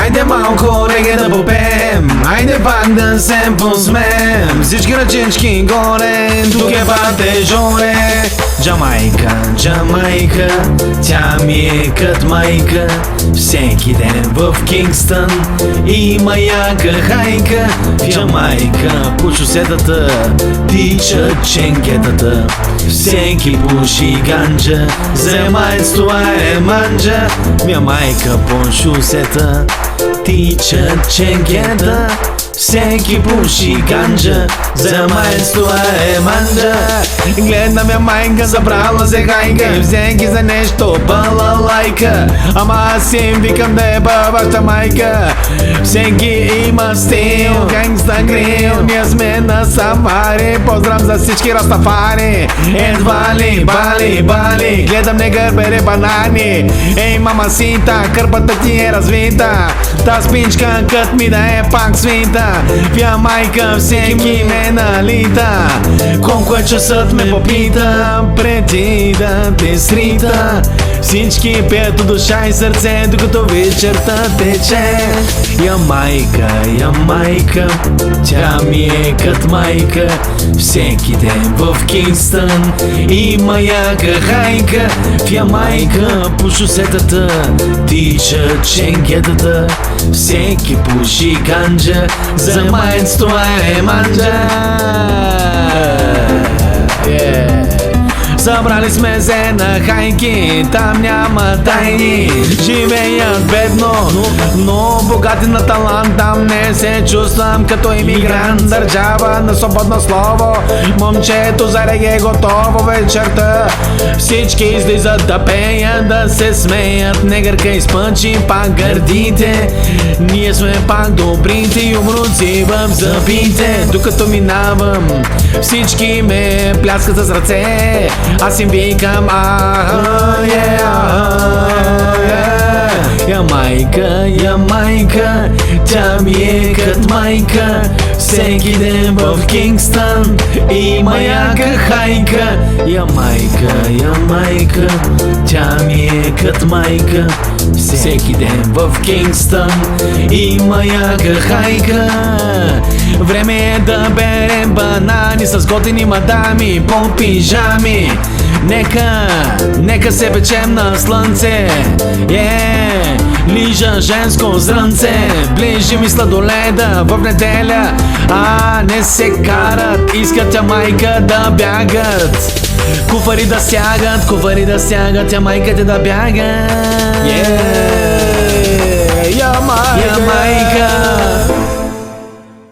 Айде малко реге да попеем, айде пак да се посмеем. Всички ръчички горе, тук е патежоре. Джамайка, Джамайка, тя ми е кът майка. Всеки ден в Кингстън има яка хайка. В Джамайка по шосетата тичат ченгетата. Всеки пуши ганджа, земайц това е манджа. Мя майка по шосета тичат ченгета. Всеки пуши ганджа, земайц това е манджа. Гледам я майка, забрала се хайка, всеки за нещо балалайка. Ама аз им викам да е вашата майка. Всеки има стил, гангста грил. Ние сме на сафари, поздрав за всички растафари. Едва ли, бали, бали, гледам негър бере банани. Ей мамасита, кърпата ти е развита. Та спинчка кът ми да е пак свита. Пя майка, всеки ме налита. Колко е часът ме попита, преди да те срита. Всички пеят от душа и сърце, докато вечерта тече. Я майка, тя ми е кът майка. Всеки ден в Кингстън има яка хайка. В Ямайка по шосетата тичат ченгетата. Всеки пуши ганджа, замайц това е манджа. Събрали сме се на хайки, там няма тайни. Живеят бедно, но богати на талант. Там не се чувствам като имигрант. Държава на свободно слово, момчето за реге готово вечерта. Всички излизат да пеят, да се смеят. Негърка изпъчи пак гърдите. Ние сме пак добрите юмруци в зъбите. Докато минавам, всички ме пляскат с ръце. Аз им викам Я майка, тя ми е кът майка. Всеки ден в Кингстън има яка хайка. Я майка, тя ми е кът майка. Всеки ден в Кингстън има яка хайка. Време е да берем банани с готини мадами по пижами. Нека се печем на слънце. Лижа женско зрънце, ближи ми сладоледа в неделя. Не се карат, искат тя майка да бягат. Куфари да стягат, тя майка те да бягат.